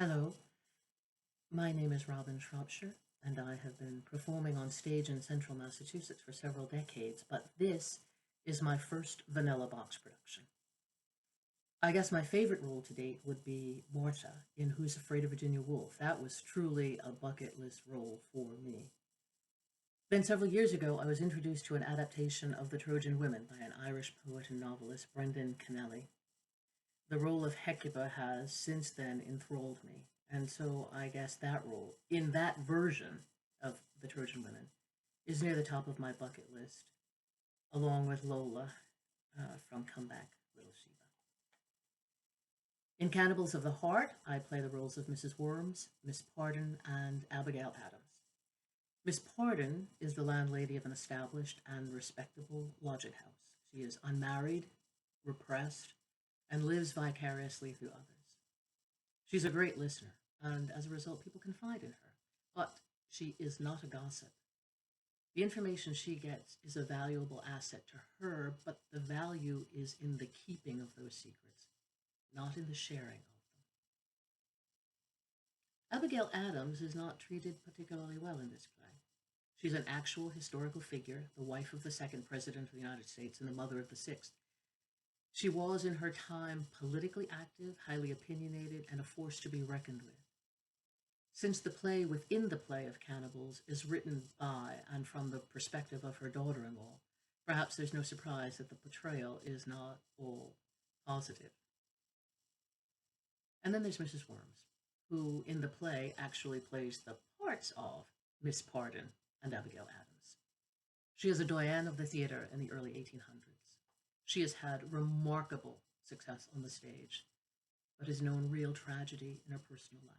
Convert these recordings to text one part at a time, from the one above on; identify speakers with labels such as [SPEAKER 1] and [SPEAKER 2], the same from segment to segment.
[SPEAKER 1] Hello, my name is Robin Shropshire, and I have been performing on stage in central Massachusetts for several decades, but this is my first vanilla box production. I guess my favorite role to date would be Martha in Who's Afraid of Virginia Woolf. That was truly a bucket list role for me. Then several years ago, I was introduced to an adaptation of The Trojan Women by an Irish poet and novelist, Brendan Kennelly. The role of Hecuba has since then enthralled me, and so I guess that role, in that version of The Trojan Women, is near the top of my bucket list, along with Lola from Comeback Little Sheba. In Cannibals of the Heart, I play the roles of Mrs. Wurms, Miss Pardon, and Abigail Adams. Miss Pardon is the landlady of an established and respectable lodging house. She is unmarried, repressed, and lives vicariously through others. She's a great listener, and as a result, people confide in her. But she is not a gossip. The information she gets is a valuable asset to her, but the value is in the keeping of those secrets, not in the sharing of them. Abigail Adams is not treated particularly well in this play. She's an actual historical figure, the wife of the second president of the United States and the mother of the sixth. She was, in her time, politically active, highly opinionated, and a force to be reckoned with. Since the play within the play of Cannibals is written by and from the perspective of her daughter-in-law, perhaps there's no surprise that the portrayal is not all positive. And then there's Mrs. Wurms, who in the play actually plays the parts of Miss Pardon and Abigail Adams. She is a doyenne of the theater in the early 1800s. She has had remarkable success on the stage, but has known real tragedy in her personal life.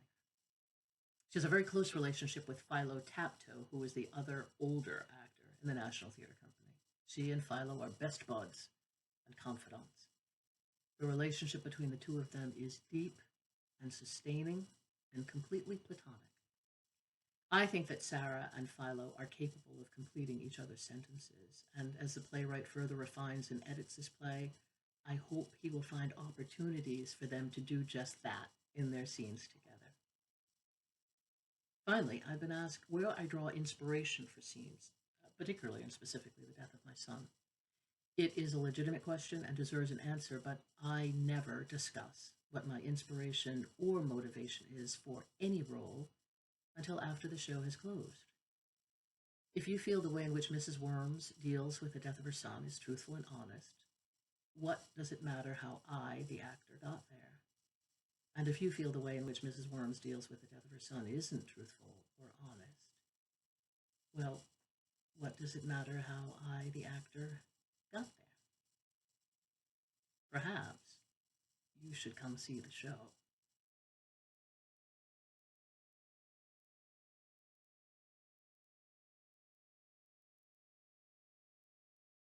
[SPEAKER 1] She has a very close relationship with Philo Taptoe, who is the other older actor in the National Theatre Company. She and Philo are best buds and confidants. The relationship between the two of them is deep and sustaining and completely platonic. I think that Sarah and Philo are capable of completing each other's sentences, and as the playwright further refines and edits this play, I hope he will find opportunities for them to do just that in their scenes together. Finally, I've been asked where I draw inspiration for scenes, particularly and specifically the death of my son. It is a legitimate question and deserves an answer, but I never discuss what my inspiration or motivation is for any role until after the show has closed. If you feel the way in which Mrs. Wurms deals with the death of her son is truthful and honest, what does it matter how I, the actor, got there? And if you feel the way in which Mrs. Wurms deals with the death of her son isn't truthful or honest, well, what does it matter how I, the actor, got there? Perhaps you should come see the show.